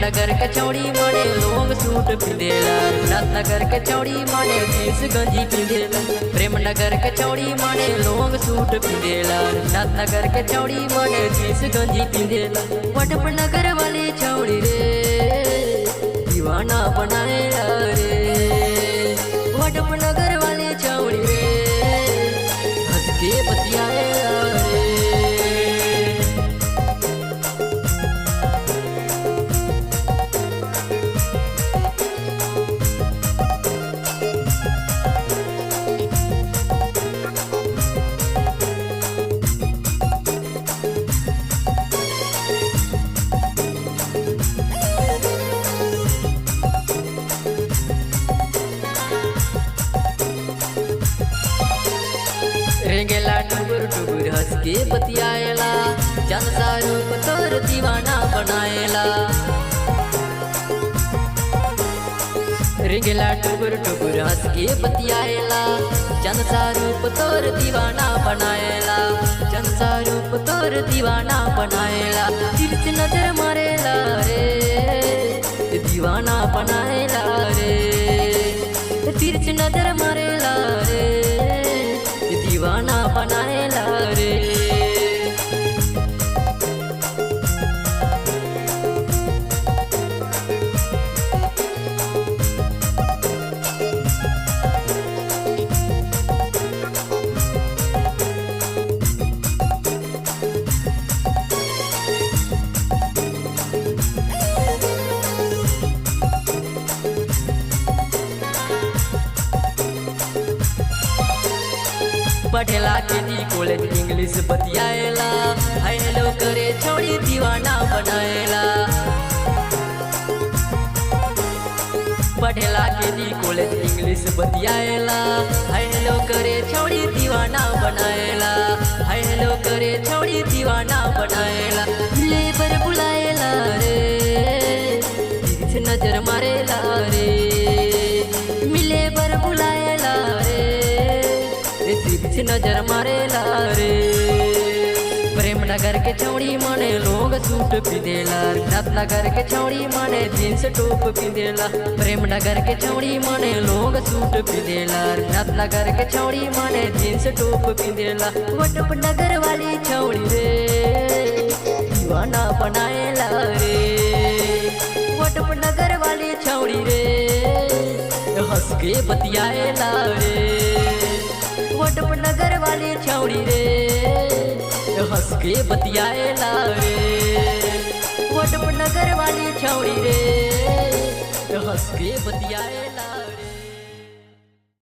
प्रेमनगर के चौड़ी माने लोग सूट पिंधेला, राजनगर के चौड़ी माने जींस गंजी पिंधेला। प्रेमनगर के चौड़ी माने लोग सूट पिंधेला, राजनगर के चौड़ी माने जींस गंजी पिंधेला। वटपनगर वाली चौड़ी रे दीवाना बनाएला रे, वटपनगर वाली चौड़ी रे हंस के बतियाएला रे। रेंगेला टुकुर टुकुर हंस के बतियाएला, चंद सा रूप तोर दीवाना बनाएला। रेंगेला टुकुर टुकुर हंस के बतियाएला, चंद सा रूप तोर दीवाना बनाएला, चंद सा रूप तोर दीवाना बनाएला। तिरछ नजर मारेला रे दीवाना बनाएला रे, तिरछ नजर मारेला रे दीवाना बनाएला रे। पढ़ेला के दी कॉलेज इंग्लिश बतियाएला, हेलो करे छोड़ी दीवाना बनाएला। पढ़ेला के दी कॉलेज इंग्लिश बतियाएला, हेलो करे छोड़ी दीवाना बनाएला, हेलो करे छोड़ी दीवाना बनाएला। मिले पर बुलाएला रे तिरछ नजर मारेला रे, मिले पर बुलाएला रे तिरछ नजर मारेला रे। प्रेमनगर के चौड़ी माने लोग सूट पिंधेला, राजनगर के चौड़ी माने जींस टॉप पिंधेला। प्रेमनगर के चौड़ी माने लोग सूट पिंधेला, राजनगर के चौड़ी माने जींस टॉप पिंधेला। वटपनगर वाली चौड़ी रे दीवाना बनाएला रे, वटपनगर वाली चौड़ी रे हंस के बतियाएला रे, वटपनगर वाली चौड़ी रे हंस के बतियाएला रे, वटपनगर वाली चौड़ी रे हंस के बतियाएला।